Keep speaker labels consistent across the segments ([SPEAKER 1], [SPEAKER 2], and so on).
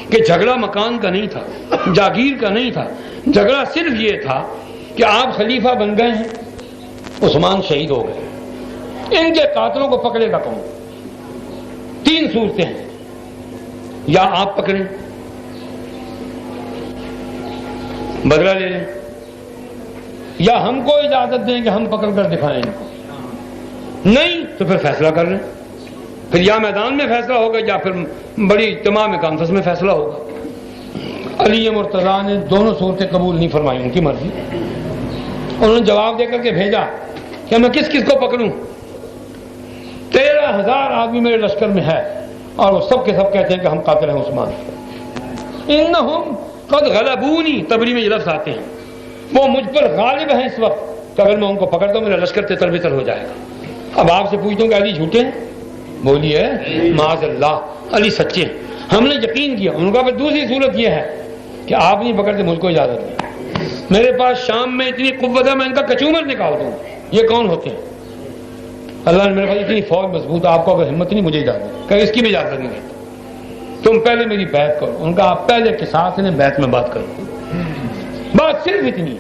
[SPEAKER 1] کہ جھگڑا مکان کا نہیں تھا، جاگیر کا نہیں تھا، جھگڑا صرف یہ تھا کہ آپ خلیفہ بن گئے ہیں، عثمان شہید ہو گئے، ان کے قاتلوں کو پکڑے گا کون؟ تین صورتیں ہیں، یا آپ پکڑیں، بدلہ لے لیں، یا ہم کو اجازت دیں کہ ہم پکڑ کر دکھائیں ان کو، نہیں تو پھر فیصلہ کر لیں، پھر یا میدان میں فیصلہ ہوگا یا پھر بڑی اجتماع میں کانفرنس میں فیصلہ ہوگا۔ علی مرتضیٰ نے دونوں صورتیں قبول نہیں فرمائی، ان کی مرضی، انہوں نے جواب دے کر کے بھیجا کہ میں کس کس کو پکڑوں؟ 13,000 آدمی میرے لشکر میں ہے اور وہ سب کے سب کہتے ہیں کہ ہم قاتل ہیں عثمان۔ انہم قد غلبونی، تبری میں یہ لفظ آتے ہیں، وہ مجھ پر غالب ہیں اس وقت، کہ اگر میں ان کو پکڑتا ہوں میرا لشکر تتر بتر ہو جائے گا۔ اب آپ سے پوچھتا ہوں کہ علی جھوٹے ہیں؟ بولیے معاذ اللہ، علی سچے ہیں، ہم نے یقین کیا۔ ان کا پھر دوسری صورت یہ ہے کہ آپ نہیں پکڑتے، مجھ کو اجازت نہیں، میرے پاس شام میں اتنی قوت ہے میں ان کا کچومر نکال دوں۔ یہ کون ہوتے ہیں؟ اللہ نے میرے پاس اتنی فوج مضبوط، آپ کو اگر ہمت نہیں مجھے اجازت، کہ اس کی بھی اجازت نہیں دیتا، تم پہلے میری بیعت کرو۔ ان کا آپ پہلے کے ساتھ انہیں بیعت میں بات کرو۔ بات صرف اتنی ہے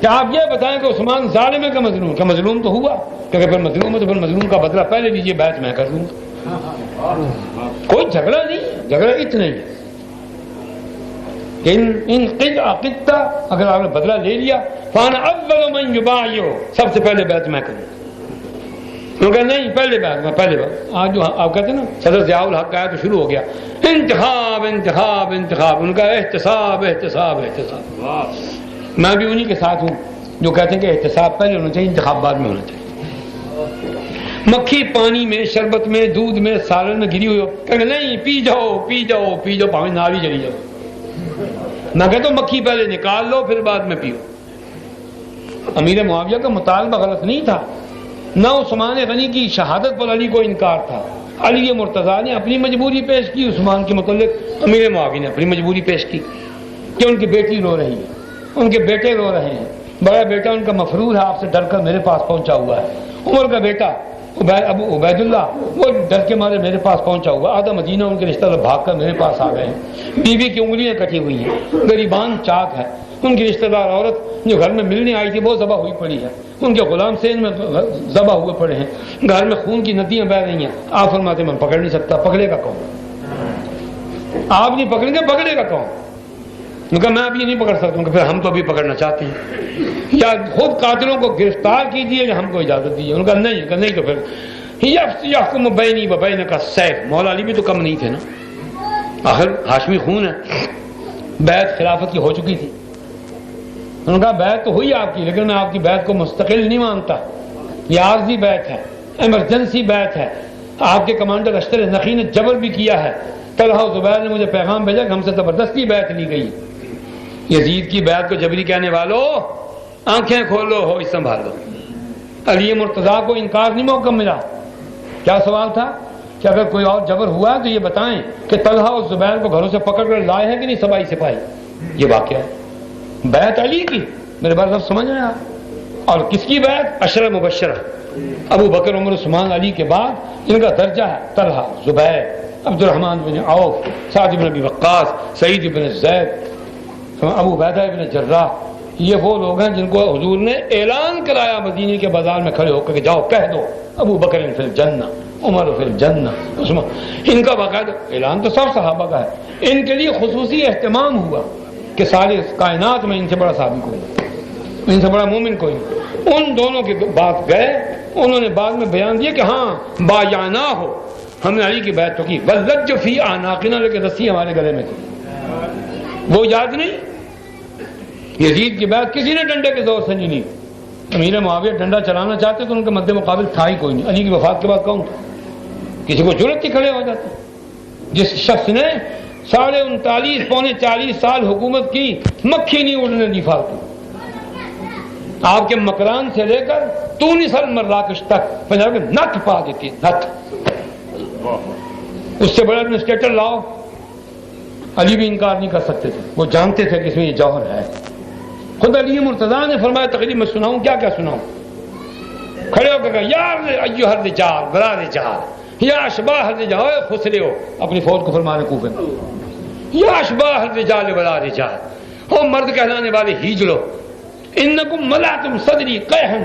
[SPEAKER 1] کہ آپ یہ بتائیں کہ عثمان ظالم ہے کہ مظلوم؟ کہ مظلوم تو ہوا، کہ پھر مظلوم ہے تو پھر مظلوم کا بدلہ پہلے لیجیے، بیعت میں کر دوں گا۔ کوئی جھگڑا نہیں، جھگڑا اتنا ہی ہے کہ ان قد عقدتا، اگر آپ نے بدلہ لے لیا، فانا اول من یبایع، سب سے پہلے بیعت میں کروں۔ انہوں نے کہا نہیں پہلے بیعت میں، پہلے بیعت۔ آج جو آپ کہتے ہیں نا صدر ضیاء الحق آیا تو شروع ہو گیا انتخاب انتخاب انتخاب، ان کا احتساب احتساب احتساب۔ میں بھی انہی کے ساتھ ہوں جو کہتے ہیں کہ احتساب پہلے ہونا چاہیے، انتخاب بعد میں ہونا چاہیے۔ مکھی پانی میں، شربت میں، دودھ میں، سالن میں گری ہوئی ہو، کہ نہیں پی جاؤ پی جاؤ پی جاؤ، پانی ناری چلی جاؤ۔ میں کہتا ہوں مکھی پہلے نکال لو پھر بعد میں پیو۔ امیر معاویہ کا مطالبہ غلط نہیں تھا، نہ عثمان غنی کی شہادت پر علی کو انکار تھا۔ علی مرتضیٰ نے اپنی مجبوری پیش کی عثمان کے متعلق، امیر معاویہ نے اپنی مجبوری پیش کی کہ ان کی بیٹی رو رہی ہے، ان کے بیٹے رو رہے ہیں، بڑا بیٹا ان کا مفرور ہے، آپ سے ڈر کر میرے پاس پہنچا ہوا ہے، عمر کا بیٹا ابو عبید اللہ وہ ڈر کے مارے میرے پاس پہنچا ہوا، آدھا مدینہ ان کے رشتہ دار بھاگ کر میرے پاس آ گئے ہیں، بیوی کی انگلیاں کٹی ہوئی ہیں، غریبان چاک ہے، ان کی رشتہ دار عورت جو گھر میں ملنے آئی تھی وہ ذبح ہوئی پڑی ہے، ان کے غلام سین میں ذبح ہوئے پڑے ہیں، گھر میں خون کی ندیاں بہہ رہی ہیں۔ آپ فرماتے میں پکڑ نہیں سکتا، پکڑے گا کون؟ آپ نہیں پکڑیں گے، پکڑے گا کون؟ میں کہا میں ابھی نہیں پکڑ سکتا ہوں، کہ پھر ہم تو ابھی پکڑنا چاہتے ہیں، یا خود قاتلوں کو گرفتار کیجیے یا ہم کو اجازت دیجیے۔ ان کا نہیں تو پھر یحکم بینی و بینک السیف، مولا علی بھی تو کم نہیں تھے نا، آخر ہاشمی خون ہے، بیعت خلافت کی ہو چکی تھی۔ انہوں نے کہا بیعت تو ہوئی آپ کی، لیکن میں آپ کی بیعت کو مستقل نہیں مانتا، یہ عارضی بیعت ہے، ایمرجنسی بیعت ہے۔ آپ کے کمانڈر اشتر نقی نے جبر بھی کیا ہے، طلحہ و زبیر نے مجھے پیغام بھیجا کہ ہم سے زبردستی بیعت لی گئی۔ یزید کی بیعت کو جبری کہنے والوں آنکھیں کھولو، ہوش سنبھالو۔ علی مرتضیٰ کو انکار نہیں موقع ملا۔ کیا سوال تھا کہ اگر کوئی اور جبر ہوا تو یہ بتائیں کہ طلحہ اور زبیر کو گھروں سے پکڑ کر لائے ہیں کہ نہیں سبائی سپاہی؟ یہ واقعہ ہے، بیعت علی کی، میرے بات اب سمجھ رہے ہیں آپ؟ اور کس کی بیعت؟ عشرہ مبشرہ، ابو بکر عمر عثمان علی کے بعد ان کا درجہ ہے طلحہ، زبیر، عبد الرحمن بن عوف، سعد بن ابی وقاص، سعید بن زید، ابو عبیدہ بن جراح۔ یہ وہ لوگ ہیں جن کو حضور نے اعلان کرایا مدینے کے بازار میں کھڑے ہو کر کہ جاؤ کہہ دو ابو بکر فی الجنہ، عمر فی الجنہ، عثمان۔ ان کا باقاعدہ اعلان تو سب صحابہ کا ہے، ان کے لیے خصوصی اہتمام ہوا کہ ساری کائنات میں ان سے بڑا صحابی کوئی نہیں، ان سے بڑا مومن کوئی نہیں۔ ان دونوں کے بعد گئے، انہوں نے بعد میں بیان دیا کہ ہاں بایعنا ہو، ہم نے علی کی بیعت تو کی، واللج فی اعناقنا، لیکن رسی ہمارے گلے میں تھی، وہ یاد نہیں؟ یزید کی بیعت کسی نے ڈنڈے کے زور سے نہیں لی۔ امیر معاویہ ڈنڈا چلانا چاہتے تو ان کے مد مقابل تھا ہی کوئی نہیں۔ علی کی وفات کے بعد کون تھا؟ کسی کو جرأت ہی کھڑے ہو جاتے؟ جس شخص نے 39 پونے 40 سال حکومت کی، مکھی نہیں اڑنے دی فالتو، آپ کے مکران سے لے کر تونس مراکش تک پنجاب کے نت پا دیتی، نت۔ اس سے بڑا ایڈمنسٹریٹر لاؤ، علی بھی انکار نہیں کر سکتے تھے، وہ جانتے تھے کہ اس میں یہ جوہر ہے۔ خود علی مرتضیٰ نے فرمایا تقریب میں سناؤں کیا سناؤں؟ کھڑے ہو کے کہا یا ایھا الرجال، برا رجال، یا اشباح الرجال خسرے ہو اپنی فوج کو فرمانے کوفے میں، یا اشباح الرجال ولا رجال، ہو مرد کہلانے والے ہیجڑو، انکم ملأتم صدری قیحا،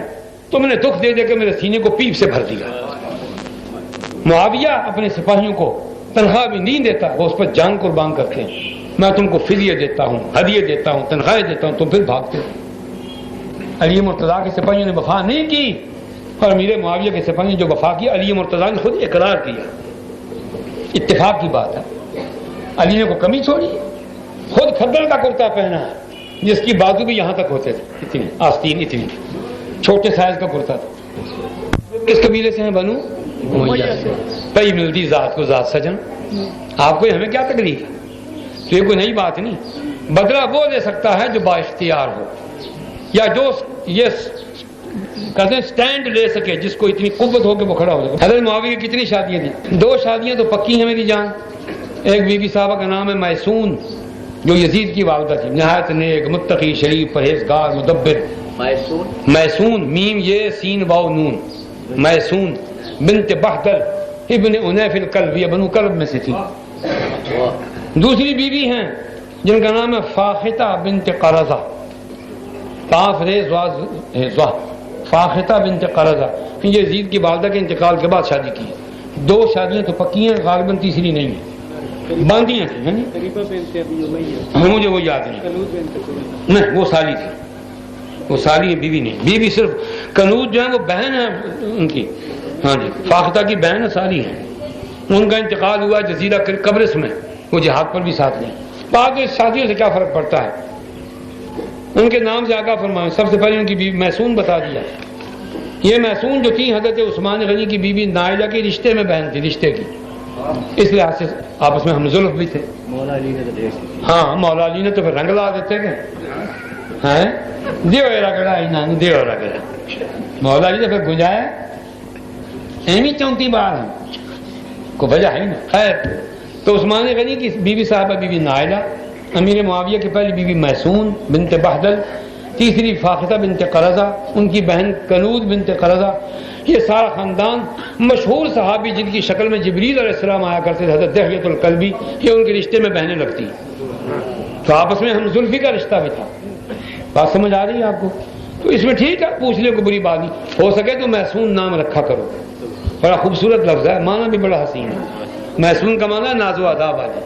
[SPEAKER 1] تم نے دکھ دے دے کے میرے سینے کو پیپ سے بھر دیا۔ معاویہ اپنے سپاہیوں کو تنخواہ بھی نہیں دیتا، وہ اس پر جان قربان کرتے ہیں، میں تم کو فدیہ دیتا ہوں، ہدیے دیتا ہوں، تنخواہیں دیتا ہوں، تم پھر بھاگتے ہو۔ علی مرتضیٰ کے سپاہیوں نے وفا نہیں کی، اور امیر معاویہ کے سپاہیوں نے جو وفا کی علی مرتضیٰ نے خود اقرار کیا، اتفاق کی بات ہے۔ علی نے کو کمی چھوڑی، خود کھدر کا کرتا پہنا ہے جس کی بازو بھی یہاں تک ہوتے تھے، اتنی آستین، اتنی چھوٹے سائز کا کرتا تھا۔ کس قبیلے سے ہیں؟ بنو امیہ سے۔ پئی ملتی ذات کو ذات سجن، آپ کو ہمیں کیا تکلیف ہے؟ تو یہ کوئی نئی بات نہیں، بدلہ وہ لے سکتا ہے جو با اختیار ہو، یا جو یہ کہتے ہیں سٹینڈ لے سکے، جس کو اتنی قوت ہو کہ وہ کھڑا ہو سکے۔ حضرت معاویہ کی کتنی شادیاں تھیں؟ 2 شادیاں تو پکی ہیں میری جان۔ ایک بی بی صاحبہ کا نام ہے میسون، جو یزید کی والدہ تھی، نہایت نیک، متقی، شریف، پرہیزگار، مدبر۔ میسون، میم یہ سین واو نون، میسون بنت بہدل ابن انیف الکلب، یہ بنو کلب میں سے تھی۔ دوسری بیوی ہیں جن کا نام ہے فاختہ بنت قرظہ، قاف ریز واز، فاختہ بنت قرظہ، یہ یزید کی والدہ کے انتقال کے بعد شادی کی۔ 2 شادیاں تو پکی ہیں، غالباً تیسری نہیں ہے، باندیاں تھیں، مجھے وہ یاد نہیں، وہ سالی تھی، وہ سالی بیوی نہیں، بیوی صرف کنوز جو ہے وہ بہن ہے ان کی، ہاں جی، فاختہ کی بہن ہے، سالی ہے۔ ان کا انتقال ہوا جزیرہ قبرص میں، وہ جہاد پر بھی ساتھ گئے۔ بعد میں شادیوں سے کیا فرق پڑتا ہے؟ ان کے نام سے آقا فرمائے، سب سے پہلے ان کی بیوی میسون بتا دیا۔ یہ میسون جو تھی حضرت عثمان غنی کی بیوی نائلہ کے رشتے میں بہن تھی، رشتے کی، اس لحاظ سے آپس میں ہم زلف بھی تھے۔ ہاں، مولا علی نے تو پھر رنگ لا دیتے گئے، دیو رگڑا انہوں دیو رگڑا، مولا علی نے پھر گنجایا ایمی 34 بار ہم کو وجہ ہے نا۔ خیر، تو عثمان غنی کی بیوی صاحبہ بیوی نائلہ، امیر معاویہ کی پہلی بیوی میسون بنت بہدل، تیسری فاختہ بنت قرظہ، ان کی بہن کنوز بنت قرظہ، یہ سارا خاندان مشہور صحابی جن کی شکل میں جبریل علیہ السلام آیا کرتے تھے، حضرت دحیۃ الکلبی، یہ ان کے رشتے میں بہنیں لگتی ہیں، تو آپس میں ہم زلفی کا رشتہ بھی تھا۔ بات سمجھ آ رہی ہے آپ کو؟ تو اس میں ٹھیک ہے، پوچھنے کو بری بات نہیں، ہو سکے تو میسون نام رکھا کرو، بڑا خوبصورت لفظ ہے، معنی بھی بڑا حسین ہے۔ میسون کا معنی ناز و ادا والی،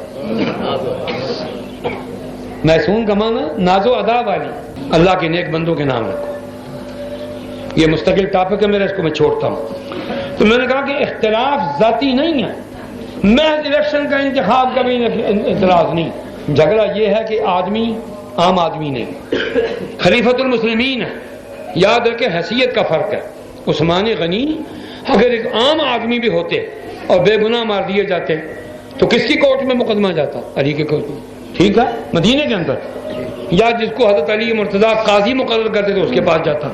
[SPEAKER 1] میسون کا معنی ناز و ادا والی، اللہ کے نیک بندوں کے نام رکھو۔ یہ مستقل ٹاپک ہے میرا، اس کو میں چھوڑتا ہوں۔ تو میں نے کہا کہ اختلاف ذاتی نہیں ہے، محض الیکشن کا انتخاب کا بھی اعتراض نہیں، جھگڑا یہ ہے کہ آدمی عام آدمی نہیں، خلیفۃ المسلمین ہے، یاد رکھے حیثیت کا فرق ہے۔ عثمان غنی اگر ایک عام آدمی بھی ہوتے اور بے گناہ مار دیے جاتے تو کس کی کورٹ میں مقدمہ جاتا؟ علی کے کورٹ میں، ٹھیک ہے، مدینے کے اندر، یا جس کو حضرت علی مرتضیٰ قاضی مقرر کرتے تھے اس کے پاس جاتا۔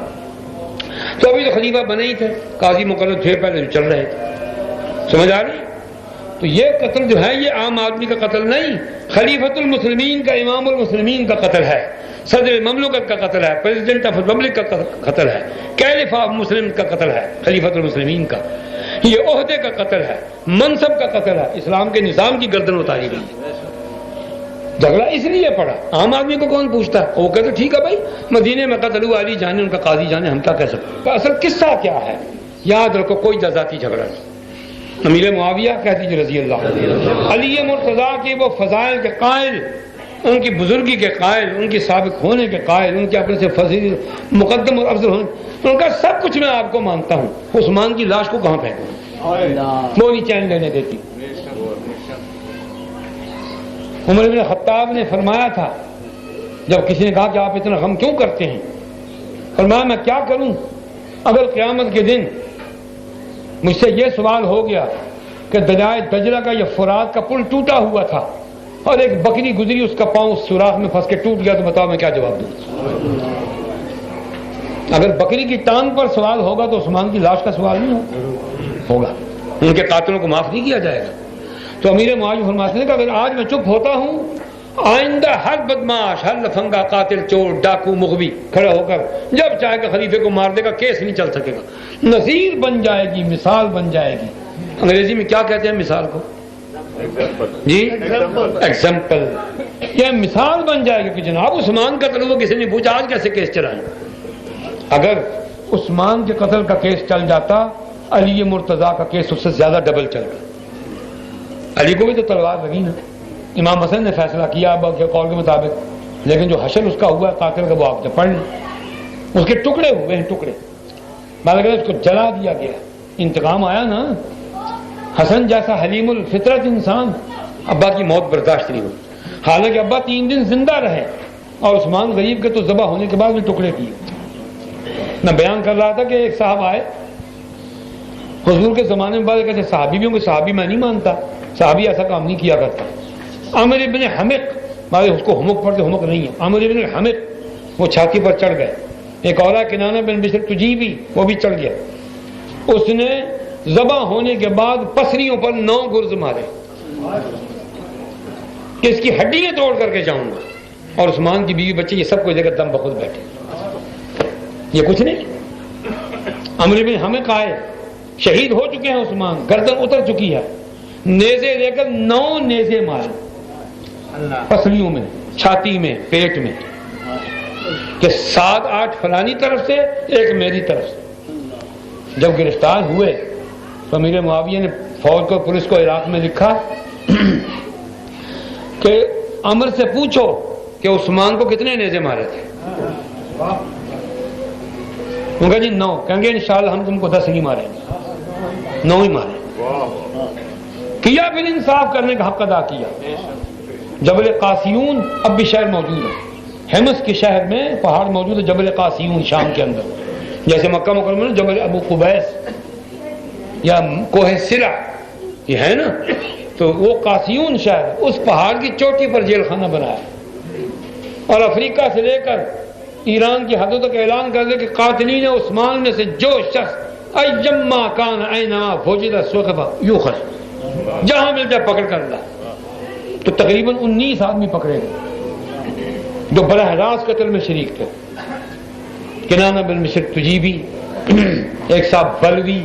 [SPEAKER 1] تو ابھی تو خلیفہ بنے ہی تھے، قاضی مقرر تھے، پہلے چل رہے تھے، سمجھ آ رہی؟ تو یہ قتل جو ہے یہ عام آدمی کا قتل نہیں، خلیفۃ المسلمین کا، امام المسلمین کا قتل ہے، صدر مملکت کا قتل ہے، پریزیڈنٹ آف ریپبلک کا قتل ہے، کیلف آف مسلم کا قتل ہے، خلیفۃ المسلمین کا، یہ عہدے کا قتل ہے، منصب کا قتل ہے، اسلام کے نظام کی گردن اتاری گئی۔ جھگڑا اس لیے پڑا، عام آدمی کو کون پوچھتا ہے؟ وہ کہتے ہیں ٹھیک ہے بھائی، مدینے میں قتل ہوا، علی جانے، ان کا قاضی جانے، ہم کیا کہہ سکتے؟ اصل قصہ کیا ہے؟ یاد رکھو، کوئی ذاتی جھگڑا نہیں۔ امیر معاویہ کہہ دیجیے رضی اللہ عنہ، علی مرتضیٰ کے وہ فضائل کے قائل، ان کی بزرگی کے قائل، ان کی سابق ہونے کے قائل، ان کے اپنے سے فضیل مقدم اور افضل ہونے، ان کا سب کچھ میں آپ کو مانتا ہوں، عثمان کی لاش کو کہاں پھینکوں؟ وہ نہیں چین لینے دیتی۔ عمر بن خطاب نے فرمایا تھا، جب کسی نے کہا کہ آپ اتنا غم کیوں کرتے ہیں، فرمایا میں کیا کروں اگر قیامت کے دن مجھ سے یہ سوال ہو گیا کہ دریائے دجلہ کا یہ فرات کا پل ٹوٹا ہوا تھا اور ایک بکری گزری، اس کا پاؤں سوراخ میں پھنس کے ٹوٹ گیا، تو بتاؤ میں کیا جواب دوں؟ اگر بکری کی ٹانگ پر سوال ہوگا تو عثمان کی لاش کا سوال نہیں ہوگا، ان کے قاتلوں کو معاف نہیں کیا جائے گا۔ تو امیر معاویہ فرماتے ہیں کہ اگر آج میں چپ ہوتا ہوں، آئندہ ہر بدماش، ہر لفنگا، قاتل، چور، ڈاکو، مغوی کھڑا ہو کر جب چاہے گا خلیفے کو مار دے گا، کیس نہیں چل سکے گا، نظیر بن جائے گی، مثال بن جائے گی، انگریزی میں کیا کہتے ہیں مثال کو؟ جی ایگزامپل. یہ مثال بن جائے گی کہ جناب عثمان کا قتل ہوا, کسی نے پوچھا آج کیسے کیس چلائیں. اگر عثمان کے قتل کا کیس چل جاتا, علی مرتضیٰ کا کیس اس سے زیادہ ڈبل چل گیا. علی کو بھی تو تلوار لگی نا, امام حسن نے فیصلہ کیا اب کے قول کے مطابق, لیکن جو حشر اس کا ہوا ہے قاتل کا وہ آپ جب پڑھ لیں, اس کے ٹکڑے ہوئے ہیں ٹکڑے, بعد اس کو جلا دیا گیا, انتقام آیا نا. حسن جیسا حلیم الفطرت انسان ابا کی موت برداشت نہیں ہوئی, حالانکہ ابا 3 دن زندہ رہے, اور عثمان غریب کے تو ذبح ہونے کے بعد بھی ٹکڑے کیے. میں بیان کر رہا تھا کہ ایک صاحب آئے حضور کے زمانے میں, بعد کہتے صحابی بھی ہوں گے, صحابی میں نہیں مانتا, صحابی ایسا کام نہیں کیا کرتا. عامر ابن حمق, بعد اس کو حمق پڑھتے, حمق نہیں ہے, عامر ابن حمق وہ چھاتی پر چڑھ گئے. ایک اور ہے کنانہ بن بشر تجیبی, وہ بھی چڑھ گیا. اس نے ذبح ہونے کے بعد پسلیوں پر 9 گرز مارے کہ اس کی ہڈیاں توڑ کر کے جاؤں گا, اور عثمان کی بیوی بچے یہ سب کو جگہ دم بخود بیٹھے. یہ کچھ نہیں. عمرو بن حمق آئے, شہید ہو چکے ہیں عثمان, گردن اتر چکی ہے, نیزے لے کر 9 نیزے مارے پسلیوں میں, چھاتی میں, پیٹ میں, کہ 7-8 فلانی طرف سے, ایک میری طرف سے. جب گرفتار ہوئے تو امیر معاویہ نے فوج کو, پولیس کو عراق میں لکھا کہ عمر سے پوچھو کہ عثمان کو کتنے نیزے مارے تھے. انہوں نے کہا جی 9. کہیں گے انشاءاللہ ہم تم کو 10 نہیں ماریں گے, 9 ہی مارے. کیا پھر انصاف کرنے کا حق ادا کیا. جبل قاسیون اب بھی شہر موجود ہے, حمص کے شہر میں پہاڑ موجود ہے, جبل قاسیون شام کے اندر, جیسے مکہ مکرمہ میں جبل ابو قبیس یا کوہ سرا یہ ہے نا, تو وہ قاسیون شہر, اس پہاڑ کی چوٹی پر جیل خانہ بنایا, اور افریقہ سے لے کر ایران کی حدوں تک اعلان کر دے کہ قاتلین عثمان میں سے جو شخص ایما کان اینما وجد سوقفا یوخذ, جہاں مل جائے پکڑ کر لا. تو تقریباً 19 آدمی پکڑے گئے جو براہ راست قتل میں شریک تھے. کنانہ بن بشر تجیبی, ایک صاحب بلوی,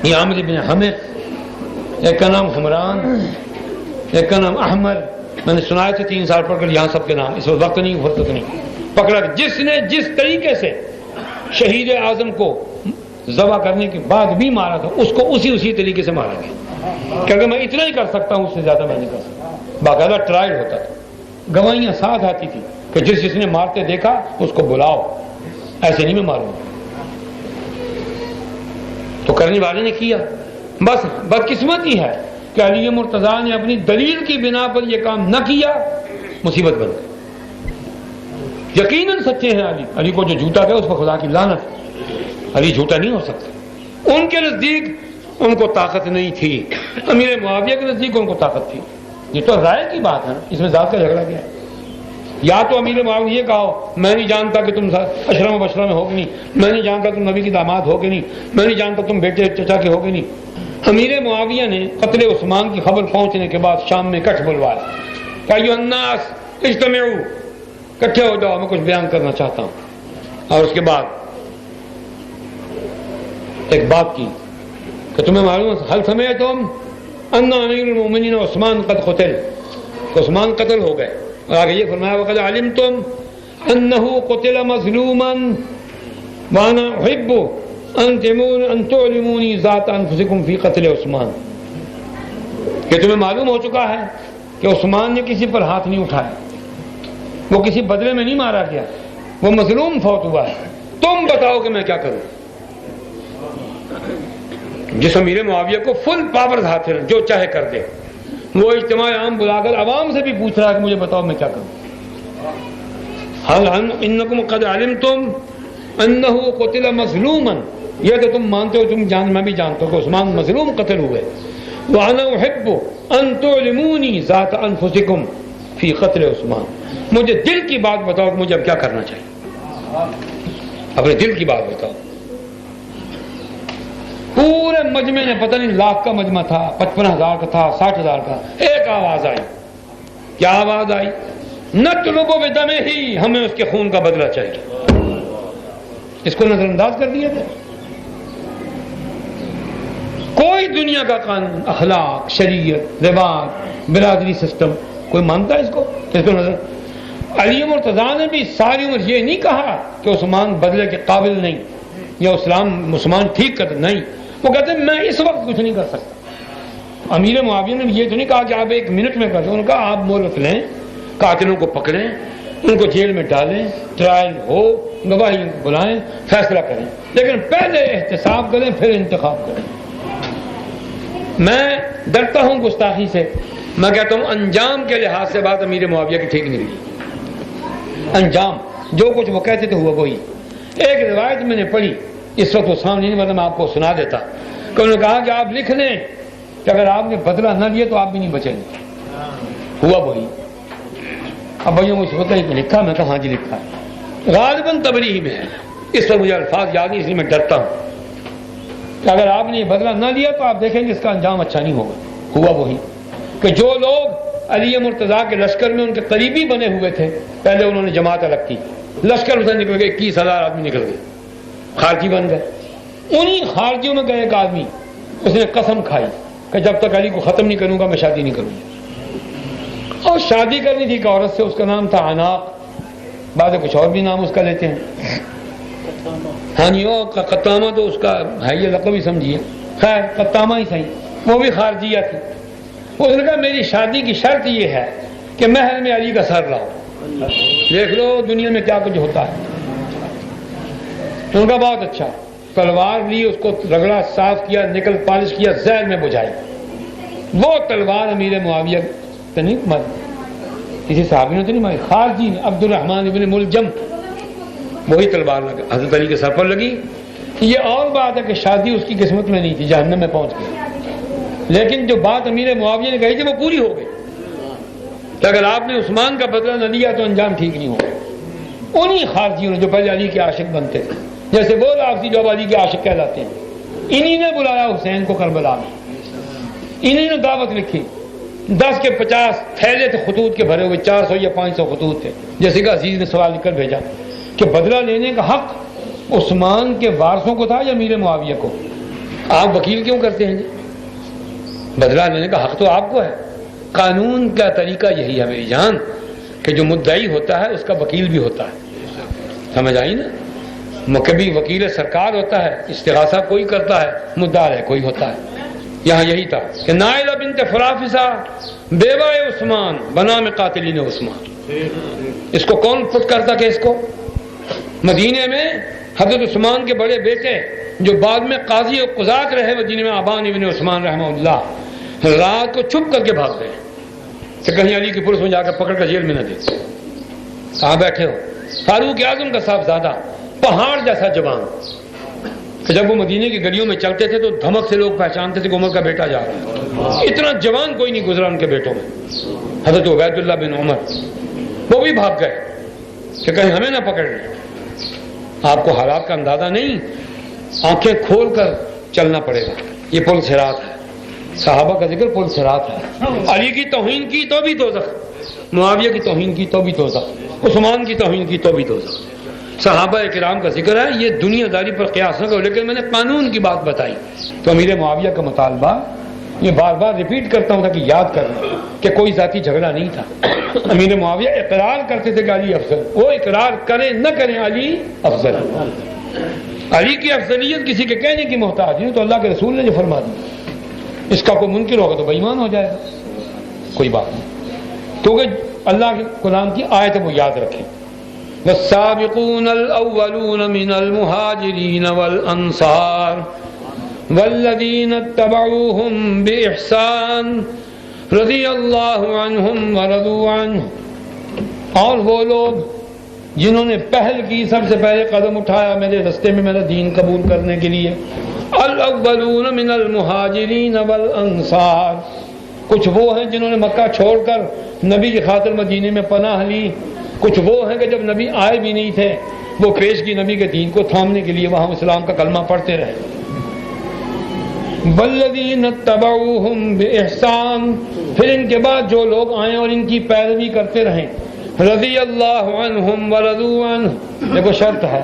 [SPEAKER 1] یہ عامر بن حمق, ایک کا نام حمران, ایک کا نام احمد. میں نے سنائے تھے 3 سال پڑھ کر یہاں سب کے نام, اس وقت نہیں, فرصت نہیں. پکڑا جس نے جس طریقے سے شہید اعظم کو ذبح کرنے کے بعد بھی مارا تھا, اس کو اسی طریقے سے مارا گیا. کیونکہ میں اتنا ہی کر سکتا ہوں, اس سے زیادہ میں نہیں کر سکتا. باقاعدہ ٹرائل ہوتا تھا, گواہیاں ساتھ آتی تھی کہ جس نے مارتے دیکھا اس کو بلاؤ, ایسے نہیں میں ماروں. تو کرنے والے نے کیا. بس بدقسمتی ہے کہ علی مرتضیٰ نے اپنی دلیل کی بنا پر یہ کام نہ کیا, مصیبت بن گئی. یقیناً سچے ہیں علی کو جو جھوٹا گیا اس پر خدا کی لعنت. علی جھوٹا نہیں ہو سکتا. ان کے نزدیک ان کو طاقت نہیں تھی, امیر معاویہ کے نزدیک ان کو طاقت تھی. یہ تو رائے کی بات ہے, اس میں ذات کا جھگڑا کیا ہے. یا تو امیر معاویہ یہ کہو میں نہیں جانتا کہ تم عشرہ مبشرہ میں ہوگے نہیں, میں نہیں جانتا تم نبی کی داماد ہوگے نہیں, میں نہیں جانتا تم بیٹے چچا کے ہوگے نہیں. امیر معاویہ نے قتل عثمان کی خبر پہنچنے کے بعد شام میں کٹھ بلوایا کہ ایھا الناس اجتمعوا, کٹھے ہو جاؤ, میں کچھ بیان کرنا چاہتا ہوں. اور اس کے بعد ایک بات کی کہ تمہیں معلوم ہے, حل سمعتم ان امیر المؤمنین عثمان قد قتل, عثمان قتل ہو گئے. اور آگے یہ فرمایا وقد علمتم انه قتل مظلوما وانا احب ان تعلمونی ذات انفسکم فی قتل عثمان. کہ تمہیں معلوم ہو چکا ہے کہ عثمان نے کسی پر ہاتھ نہیں اٹھایا, وہ کسی بدلے میں نہیں مارا گیا, وہ مظلوم فوت ہوا ہے. تم بتاؤ کہ میں کیا کروں. جس امیر معاویہ کو فل پاورز حاصل ہیں, جو چاہے کر دے, وہ اجتماع عام بلا کر عوام سے بھی پوچھ رہا ہے کہ مجھے بتاؤ میں کیا کروں. حل انکم قد علمتم انه قتل مظلوما, یہ تو تم مانتے ہو, تم میں بھی جانتا ہوں کہ عثمان مظلوم قتل ہوئے. وانا احب ان تعلمونی ذات انفسکم فی قتل عثمان, مجھے دل کی بات بتاؤ کہ مجھے اب کیا کرنا چاہیے. اپنے دل کی بات بتاؤ. پورے مجمع نے پتہ نہیں لاکھ کا مجمع تھا, 55,000 کا تھا, 60,000 کا, ایک آواز آئی. کیا آواز آئی؟ نطلب بدمہ, ہمیں اس کے خون کا بدلہ چاہیے. اس کو نظر انداز کر دیا تھا. کوئی کوئی دنیا کا قانون، اخلاق، شریعت، رواج، برادری سسٹم کوئی مانتا ہے اس کو؟ اس کو نظر علی مرتضیٰ نے بھی ساری عمر یہ نہیں کہا کہ عثمان بدلے کے قابل نہیں یا مسلمان ٹھیک کر نہیں، وہ کہتے ہیں میں اس وقت کچھ نہیں کر سکتا۔ امیر معاویہ نے یہ تو نہیں کہا کہ آپ 1 منٹ میں کر دو، انہوں نے کہا آپ مہلت لیں، قاتلوں کو پکڑیں، ان کو جیل میں ڈالیں، ٹرائل ہو، گواہی بلائیں، فیصلہ کریں، لیکن پہلے احتساب کریں پھر انتخاب کریں۔ میں ڈرتا ہوں گستاخی سے، میں کہتا ہوں انجام کے لحاظ سے بات امیر معاویہ کی ٹھیک نہیں رہی۔ انجام جو کچھ وہ کہتے تھے ہوا وہی۔ ایک روایت میں نے پڑھی، اس وقت وہ سامنے نہیں، مطلب میں آپ کو سنا دیتا، کہ انہوں نے کہا کہ آپ لکھ لیں کہ اگر آپ نے بدلہ نہ لیا تو آپ بھی نہیں بچیں گے۔ ہوا وہی۔ اب بھائیوں مجھ سے پتہ ہے کہ لکھا، میں کہا ہاں جی لکھا ہے، غالباً تبری ہی میں ہے، اس پر مجھے الفاظ یاد نہیں، اس لیے میں ڈرتا ہوں کہ اگر آپ نے یہ بدلہ نہ لیا تو آپ دیکھیں گے اس کا انجام اچھا نہیں ہوگا۔ ہوا وہی کہ جو لوگ علی مرتضیٰ کے لشکر میں ان کے قریبی بنے ہوئے تھے، پہلے انہوں نے جماعت الگ کی، لشکر سے نکل گئے، 21,000 آدمی نکل گئے، خارجی بن گئے۔ انہی خارجیوں میں گئے ایک آدمی، اس نے قسم کھائی کہ جب تک علی کو ختم نہیں کروں گا میں شادی نہیں کروں گا، اور شادی کرنی تھی ایک عورت سے، اس کا نام تھا عناق، بعد کچھ اور بھی نام اس کا لیتے ہیں، ہاں جی، قطامہ تو اس کا ہے یہ لقب ہی سمجھیے، خیر قطامہ ہی صحیح، وہ بھی خارجیہ تھی۔ اس نے کہا میری شادی کی شرط یہ ہے کہ محل میں علی کا سر لاؤ۔ دیکھ لو دنیا میں کیا کچھ ہوتا ہے۔ ان کا بہت اچھا، تلوار لی، اس کو رگڑا، صاف کیا، نکل پالش کیا، زہر میں بجھائی۔ وہ تلوار امیر معاویہ تو نہیں ماری، کسی صحابی نے تو نہیں ماری، خارجی نے، عبد الرحمن ابن ملجم، وہی تلوار لگا حضرت علی کے سر پر لگی۔ یہ اور بات ہے کہ شادی اس کی قسمت میں نہیں تھی، جہنم میں پہنچ گئی، لیکن جو بات امیر معاویہ نے کہی تھی وہ پوری ہو گئی کہ اگر آپ نے عثمان کا بدلہ نہ لیا تو انجام ٹھیک نہیں ہوگا۔ انہی خارجیوں نے جو پہلے علی کے عاشق بنتے تھے، جیسے وہ لافظی جو علی کے عاشق کہلاتے ہیں، انہی نے بلایا حسین کو کربلا میں، انہی نے دعوت لکھی، 10 کے 50 تھیلے تھے خطوط کے بھرے ہوئے، 400 یا 500 خطوط تھے، جیسے کہ عزیز نے سوال لکھ کر بھیجا کہ بدلہ لینے کا حق عثمان کے وارثوں کو تھا یا امیر معاویہ کو؟ آپ وکیل کیوں کرتے ہیں جی؟ بدلہ لینے کا حق تو آپ کو ہے۔ قانون کا طریقہ یہی ہے میری جان کہ جو مدعی ہوتا ہے اس کا وکیل بھی ہوتا ہے، سمجھ آئی نا؟ کبھی وکیل سرکار ہوتا ہے، استغاثہ کوئی کرتا ہے، مدعا ہے کوئی ہوتا ہے۔ یہاں یہی تھا کہ نائلہ بنت فرافسہ بیوہ عثمان بنام قاتلین عثمان، اس کو کون پٹ کرتا کہ اس کو مدینے میں حضرت عثمان کے بڑے بیٹے جو بعد میں قاضی و قضات رہے مدینے میں، ابان ابن عثمان رحمہ اللہ، رات کو چھپ کر کے بھاگ گئے کہ کہیں علی کی پولیس میں جا کر پکڑ کر جیل میں نہ دے۔ کہاں بیٹھے ہو؟ فاروق اعظم کا صاحبزادہ، پہاڑ جیسا جوان، کہ جب وہ مدینے کی گلیوں میں چلتے تھے تو دھمک سے لوگ پہچانتے تھے کہ عمر کا بیٹا جا رہا ہے۔ اتنا جوان کوئی نہیں گزرا ان کے بیٹوں میں، حضرت عبید اللہ بن عمر، وہ بھی بھاگ گئے کہ کہیں ہمیں نہ پکڑ لیں۔ آپ کو حالات کا اندازہ نہیں، آنکھیں کھول کر چلنا پڑے گا۔ یہ پل صراط ہے، صحابہ کا ذکر پل صراط ہے۔ علی کی توہین کی تو بھی دوزخ، معاویہ کی توہین کی تو بھی دوزخ، عثمان کی توہین کی تو بھی دوزخ۔ صحابہ کرام کا ذکر ہے، یہ دنیا داری پر قیاس نہ کرو، لیکن میں نے قانون کی بات بتائی۔ تو امیر معاویہ کا مطالبہ یہ بار بار ریپیٹ کرتا ہوں تاکہ یاد کر لیں کہ کوئی ذاتی جھگڑا نہیں تھا۔ امیر معاویہ اقرار کرتے تھے کہ علی افضل، وہ اقرار کریں نہ کریں علی افضل۔ علی کی افضلیت کسی کے کہنے کی محتاج نہیں، تو اللہ کے رسول نے جو فرما دی، اس کا کوئی منکر ہوگا تو بے ایمان ہو جائے گا، کوئی بات نہیں۔ کیونکہ اللہ کے کلام کی آیت وہ یاد رکھیں، والسابقون الاولون من المہاجرین والانصار والذین اتبعوهم باحسان رضی اللہ عنہم ورضوا عنہ، اور وہ لوگ جنہوں نے پہل کی، سب سے پہلے قدم اٹھایا میرے رستے میں میرا دین قبول کرنے کے لیے۔ الاولون من المہاجرین والانصار، کچھ وہ ہیں جنہوں نے مکہ چھوڑ کر نبی کی خاطر مدینے میں پناہ لی، کچھ وہ ہیں کہ جب نبی آئے بھی نہیں تھے وہ پیشگی نبی کے دین کو تھامنے کے لیے وہاں اسلام کا کلمہ پڑھتے رہے۔ والذین اتبعوہم باحسان، پھر ان کے بعد جو لوگ آئیں اور ان کی پیروی کرتے رہیں، رضی اللہ عنہم ورضوا عنہ، دیکھو شرط ہے،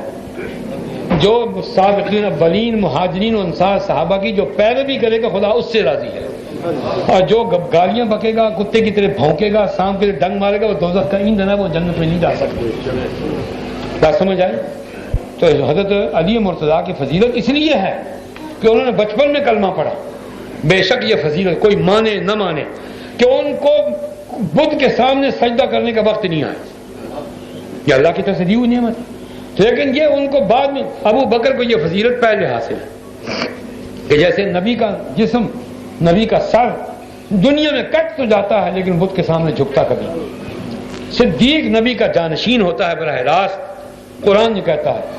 [SPEAKER 1] جو سابقین اولین مہاجرین و انصار صحابہ کی جو پیروی کرے گا خدا اس سے راضی ہے، اور جو گالیاں بکے گا، کتے کی طرح بھونکے گا، سانپ کی طرح ڈنگ مارے گا، وہ دوزخ کا ایندھن ہے، وہ جنت میں نہیں جا سکتا۔ بات سمجھ آئی؟ تو حضرت علی مرتضیٰ کی فضیلت اس لیے ہے کہ انہوں نے بچپن میں کلمہ پڑھا۔ بے شک یہ فضیلت کوئی مانے نہ مانے کہ ان کو بدھ کے سامنے سجدہ کرنے کا وقت نہیں آیا، یہ اللہ کی طرف سے دی ہوئی نعمت ہے، لیکن یہ ان کو بعد میں ابو بکر کو یہ فضیلت پہلے حاصل ہے کہ جیسے نبی کا جسم، نبی کا سر دنیا میں کٹ تو جاتا ہے لیکن بدھ کے سامنے جھکتا کبھی نہیں۔ صدیق نبی کا جانشین ہوتا ہے براہ راست۔ قرآن یہ کہتا ہے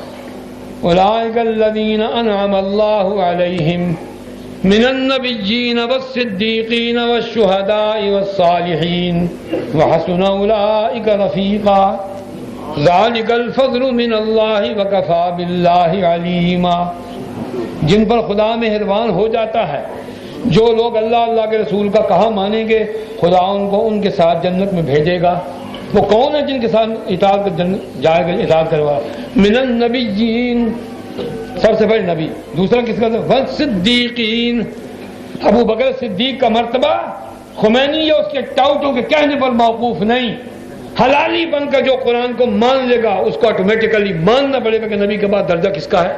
[SPEAKER 1] اولئک الذین انعم اللہ علیہم من النبیین والصدیقین والشہداء والصالحین وحسن اولئک رفیقا ذالک الفضل من اللہ وکفی باللہ علیما۔ جن پر خدا مہربان ہو جاتا ہے، جو لوگ اللہ اللہ کے رسول کا کہا مانیں گے، خدا ان کو ان کے ساتھ جنت میں بھیجے گا۔ وہ کون ہے جن کے ساتھ اطاعت جائے گا، اطاعت کروا؟ من النبیین، سب سے بڑے نبی۔ دوسرا کس کا تھا؟ والصدیقین۔ ابو بکر صدیق کا مرتبہ خمینی یا اس کے ٹاؤٹوں کے کہنے پر موقوف نہیں، حلالی بن کر جو قرآن کو مان لے گا اس کو آٹومیٹیکلی ماننا پڑے گا کہ نبی کے بعد درجہ کس کا ہے؟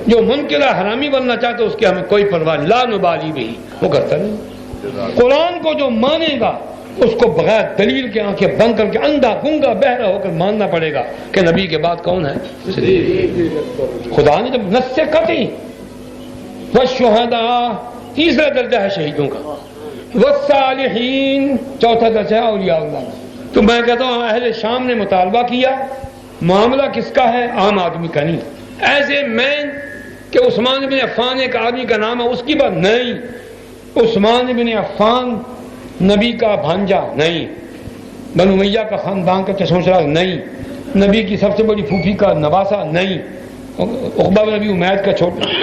[SPEAKER 1] جو منکر حرامی بننا چاہتا ہے اس کی ہمیں کوئی پرواہ، لا نبالی بھی، وہ کرتا نہیں۔ قرآن کو جو مانے گا اس کو بغیر دلیل کے آنکھیں بند کر کے اندھا گنگا بہرا ہو کر ماننا پڑے گا کہ نبی کے بعد کون ہے؟ خدا نے جب نص سے قطعی والشہداء، تیسرا درجہ ہے شہیدوں کا، والصالحین، چوتھا درجہ ہے اولیاء اللہ۔ تو میں کہتا ہوں اہل شام نے مطالبہ کیا، معاملہ کس کا ہے؟ عام آدمی کا نہیں۔ ایسے مین کہ عثمان بن عفان ایک آدمی کا نام ہے، اس کی بات نہیں۔ عثمان بن عفان نبی کا بھانجا نہیں، بنو امیہ کا خاندان کا چشم چراغ نہیں، نبی کی سب سے بڑی پھوپھی کا نواسا نہیں، عقبہ بن ابی امید کا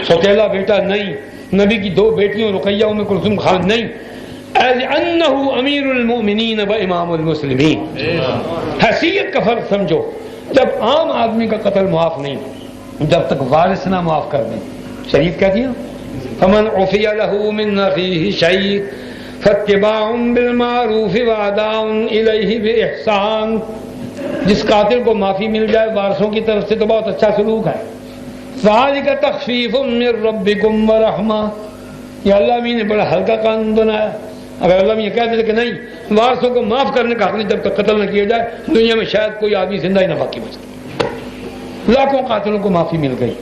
[SPEAKER 1] سوتیلا بیٹا نہیں، نبی کی دو بیٹیوں رقیہ ام کلثوم خالد نہیں، ایز انہ امیر المؤمنین و امام المسلمین۔ حیثیت کا فرق سمجھو۔ جب عام آدمی کا قتل معاف نہیں، جب تک وارث نہ معاف کر دیں، شریعت کہتی ہے فمن عفی لہ من اخیہ شیء فاتباع بالمعروف واداء الیہ باحسان۔ جس قاتل کو معافی مل جائے وارثوں کی طرف سے تو بہت اچھا سلوک ہے۔ ذالک تخفیف من ربکم ورحمہ، یہ اللہ بھی نے بڑا ہلکا قانون بنایا۔ اگر اللہ یہ کہہ دیتے کہ نہیں وارثوں کو معاف کرنے کا حق نہیں جب تک قتل نہ کیا جائے، دنیا میں شاید کوئی آدمی زندہ ہی نہ باقی بچتا۔ لاکھوں قاتلوں کو معافی مل گئی،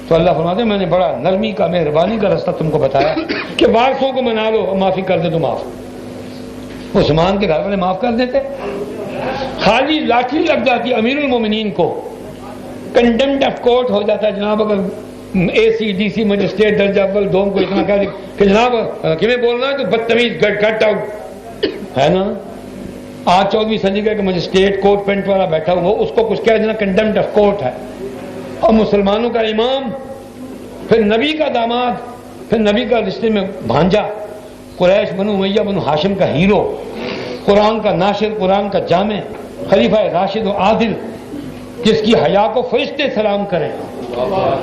[SPEAKER 1] تو اللہ فرماتے ہیں میں نے بڑا نرمی کا، مہربانی کا راستہ تم کو بتایا کہ وارثوں کو منا لو، معافی کر دے تو معاف۔ عثمان کے گھر والے معاف کر دیتے، خالی لاٹھی لگ جاتی امیر المومنین کو، کنڈمٹ آف کورٹ ہو جاتا ہے جناب۔ اگر اے سی ڈی سی مجسٹریٹ درجہ اول دوم کو اتنا کہہ دے کہ جناب کیوں بولنا ہے تو بدتمیز گٹ آؤٹ ہے نا۔ آج 14ویں صدی کا کہ مجسٹریٹ کوٹ پینٹ والا بیٹھا ہوا اس کو کچھ کہہ دینا کنڈمٹ آف کورٹ ہے، اور مسلمانوں کا امام، پھر نبی کا داماد، پھر نبی کا رشتے میں بھانجا، قریش بنو امیہ بنو ہاشم کا ہیرو، قرآن کا ناشر، قرآن کا جامع، خلیفہ راشد و عادل، جس کی حیا کو فرشتے سلام کریں،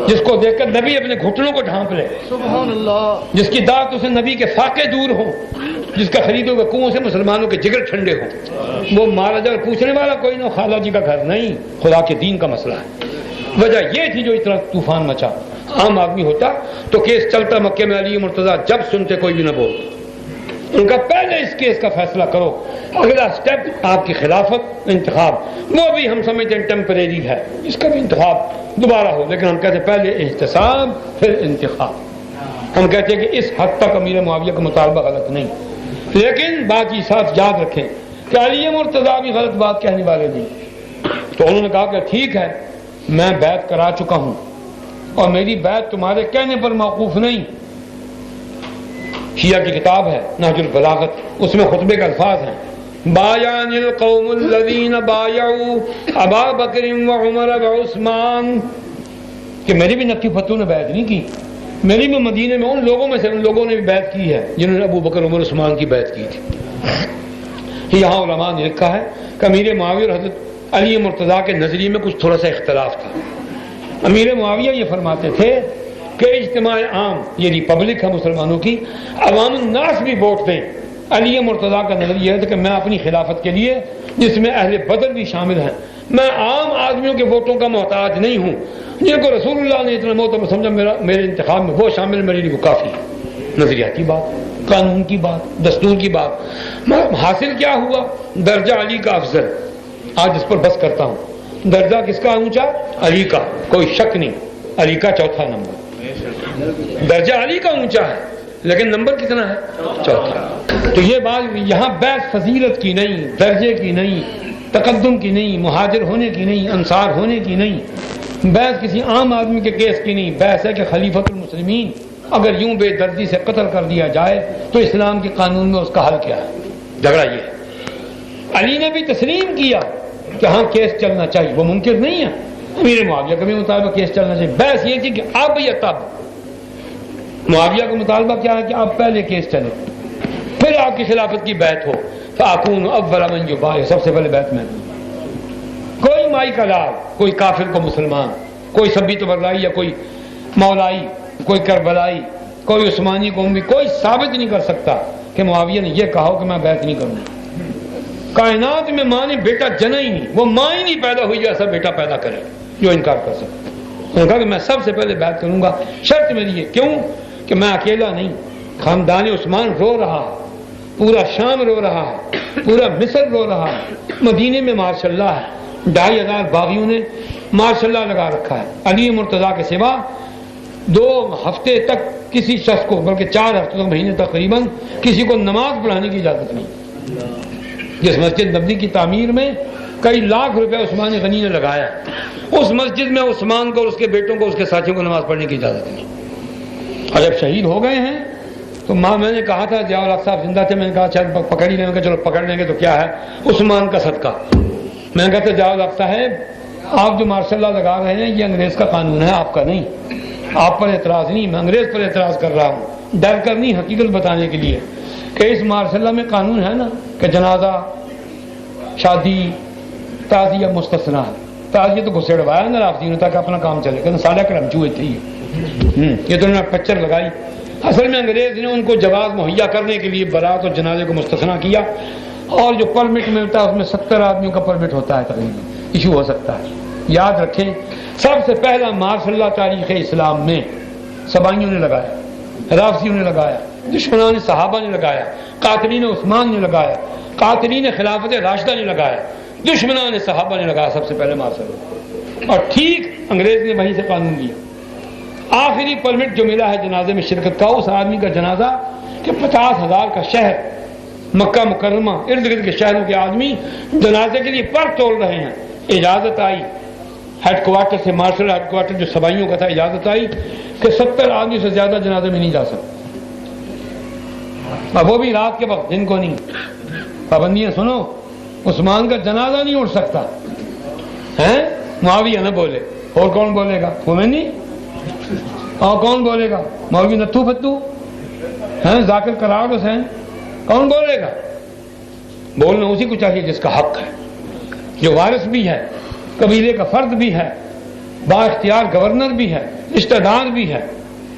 [SPEAKER 1] جس کو دیکھ کر نبی اپنے گھٹنوں کو ڈھانپ لے، سبحان اللہ، جس کی دعوت سے نبی کے فاقے دور ہوں، جس کا خریدے ہوئے کنویں سے مسلمانوں کے جگر ٹھنڈے ہوں۔ وہ مارا جا پوچھنے والا کوئی نہ، خالہ جی کا گھر نہیں، خدا کے دین کا مسئلہ ہے۔ وجہ یہ تھی جو اتنا طوفان مچا۔ عام آدمی ہوتا تو کیس چلتا مکے میں، علی مرتضیٰ جب سنتے کوئی بھی نہ بولتا، ان کا پہلے اس کیس کا فیصلہ کرو، اگلا سٹیپ آپ کی خلافت، انتخاب، وہ بھی ہم سمجھتے ہیں ٹیمپریری ہے، اس کا بھی انتخاب دوبارہ ہو، لیکن ہم کہتے ہیں پہلے احتساب پھر انتخاب۔ ہم کہتے ہیں کہ اس حد تک امیر معاویہ کا مطالبہ غلط نہیں، لیکن باقی ساتھ یاد رکھیں کہ علی مرتضیٰ بھی غلط بات کہنے والے نہیں۔ تو انہوں نے کہا کہ ٹھیک ہے میں بیعت کرا چکا ہوں اور میری بیعت تمہارے کہنے پر موقوف نہیں۔ شیعہ کی کتاب ہے نہج البلاغت، اس میں خطبے کے الفاظ ہیں بایان القوم الذین بایعوا ابا بکر وعمر وعثمان، کہ میری بھی نکی فتو نے بیعت نہیں کی، میری بھی مدینے میں ان لوگوں میں سے ان لوگوں نے بھی بیعت کی ہے جنہوں نے ابو بکر عمر عثمان کی بیعت کی تھی۔ یہاں علماء نے لکھا ہے کہ امیر معاویہ اور حضرت علی مرتضیٰ کے نظریے میں کچھ تھوڑا سا اختلاف تھا۔ امیر معاویہ یہ فرماتے تھے کہ اجتماع عام، یہ ریپبلک ہے مسلمانوں کی، عوام الناس بھی ووٹ دیں۔ علی مرتضیٰ کا نظریہ ہے کہ میں اپنی خلافت کے لیے، جس میں اہل بدر بھی شامل ہیں، میں عام آدمیوں کے ووٹوں کا محتاج نہیں ہوں، جن کو رسول اللہ نے اتنا محترم سمجھا میرے انتخاب میں وہ شامل میرے لیے وہ کافی ہے۔ نظریاتی بات، قانون کی بات، دستور کی بات۔ حاصل کیا ہوا؟ درجہ علی کا افضل، آج اس پر بس کرتا ہوں۔ درجہ کس کا اونچا؟ علی کا، کوئی شک نہیں، علی کا چوتھا نمبر۔ درجہ علی کا اونچا ہے لیکن نمبر کتنا ہے؟ چوتھا۔ تو یہ بات یہاں بحث فضیلت کی نہیں، درجے کی نہیں، تقدم کی نہیں، مہاجر ہونے کی نہیں، انصار ہونے کی نہیں، بحث کسی عام آدمی کے کیس کی نہیں، بحث ہے کہ خلیفۃ المسلمین اگر یوں بے دردی سے قتل کر دیا جائے تو اسلام کے قانون میں اس کا حل کیا ہے؟ جھگڑا یہ ہے۔ علی نے بھی تسلیم کیا کہ ہاں کیس چلنا چاہیے، وہ منکر نہیں ہے۔ امیر معاویہ کا بھی مطالبہ کیس چلنا چاہیے، بحث یہ تھی کہ اب یا تب۔ معاویہ کا مطالبہ کیا ہے کہ اب پہلے کیس چلے، پھر آپ کی خلافت کی بیعت ہو، فاکون اول من یبایع، سب سے پہلے بیعت میں۔ کوئی مائی کا لال، کوئی کافر کو مسلمان، کوئی سبی تبرائی یا کوئی مولائی، کوئی کربلائی، کوئی عثمانی قوم بھی کوئی ثابت نہیں کر سکتا کہ معاویہ نے یہ کہا ہو کہ میں بیعت نہیں کروں۔ کائنات میں ماں نے بیٹا جنا ہی نہیں، وہ ماں ہی نہیں پیدا ہوئی جو ایسا بیٹا پیدا کرے جو انکار کر سکے۔ انہوں نے کہا کہ میں سب سے پہلے بیعت کروں گا، شرط میری ہے، کیوں کہ میں اکیلا نہیں، خاندان عثمان رو رہا ہے، پورا شام رو رہا ہے، پورا مصر رو رہا ہے، مدینے میں ماشاء اللہ ہے 2500 باغیوں نے ماشاء اللہ لگا رکھا ہے۔ علی مرتضیٰ کے سوا 2 ہفتے تک کسی شخص کو، بلکہ 4 ہفتے تک، مہینے تقریباً کسی کو نماز پڑھانے کی اجازت نہیں۔ جس مسجد نبوی کی تعمیر میں کئی لاکھ روپے عثمان غنی نے لگایا، اس مسجد میں عثمان کو اور اس کے بیٹوں کو، اس کے ساتھیوں کو نماز پڑھنے کی اجازت نہیں۔ اور جب شہید ہو گئے ہیں تو میں نے کہا تھا، ضیاء الحق صاحب زندہ تھے، میں نے کہا شاید پکڑ ہی لیں گے، چلو پکڑ لیں گے تو کیا ہے، عثمان کا صدقہ۔ میں نے کہا تھا ضیاء الحق صاحب آپ جو ماشاء اللہ لگا رہے ہیں یہ انگریز کا قانون ہے، آپ کا نہیں، آپ پر اعتراض نہیں، میں انگریز پر اعتراض کر رہا ہوں، ڈر کر نہیں، حقیقت بتانے کے لیے کہ اس ماشاء اللہ میں قانون ہے نا کہ جنازہ، شادی، تعزیہ مستثنا ہے۔ تعزیہ تو گھسڑوایا نا آپ دینوں تک اپنا کام چلے گا، سالہ کرم چوئے تھے یہ تو انہوں نے پچر لگائی۔ اصل میں انگریز نے ان کو جواز مہیا کرنے کے لیے برات اور جنازے کو مستثنا کیا، اور جو پرمٹ ملتا ہے اس میں 70 آدمیوں کا پرمٹ ہوتا ہے تقریباً، ایشو ہو سکتا ہے۔ یاد رکھیں سب سے پہلا ماشاء اللہ تاریخ اسلام میں سبائیوں نے لگایا، رافضیوں نے لگایا، دشمنان صحابہ نے لگایا، قاتلین عثمان نے لگایا، قاتلین خلافت راشدہ نے لگایا، دشمنان صحابہ نے لگایا سب سے پہلے ماشاء اللہ۔ اور ٹھیک انگریز نے وہیں سے قانون دیا۔ آخری پرمٹ جو ملا ہے جنازے میں شرکت کا، اس آدمی کا جنازہ کہ 50,000 کا شہر، مکہ مکرمہ ارد گرد کے شہروں کے آدمی جنازے کے لیے پر تول رہے ہیں، اجازت آئی ہیڈ کوارٹر سے، مارشل ہیڈ کوارٹر جو سبائیوں کا تھا، اجازت آئی کہ 70 آدمی سے زیادہ جنازے میں نہیں جا سکتے، اور وہ بھی رات کے وقت، دن کو نہیں۔ پابندیاں سنو، عثمان کا جنازہ نہیں اٹھ سکتا ہے، معاویہ نہ بولے، اور کون بولے گا؟ خمینی؟ اور کون بولے گا؟ مولوی نتھو فتو ہیں، ذاکر کرار حسین، کون بولے گا؟ بولنا اسی کو چاہیے جس کا حق ہے، جو وارث بھی ہے، قبیلے کا فرد بھی ہے، با اختیار گورنر بھی ہے، رشتہ دار بھی ہے،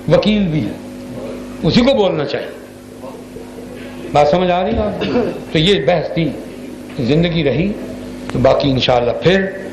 [SPEAKER 1] وکیل بھی ہے، اسی کو بولنا چاہیے۔ بات سمجھ آ رہی ہے آپ؟ تو یہ بحث تھی، زندگی رہی تو باقی انشاءاللہ پھر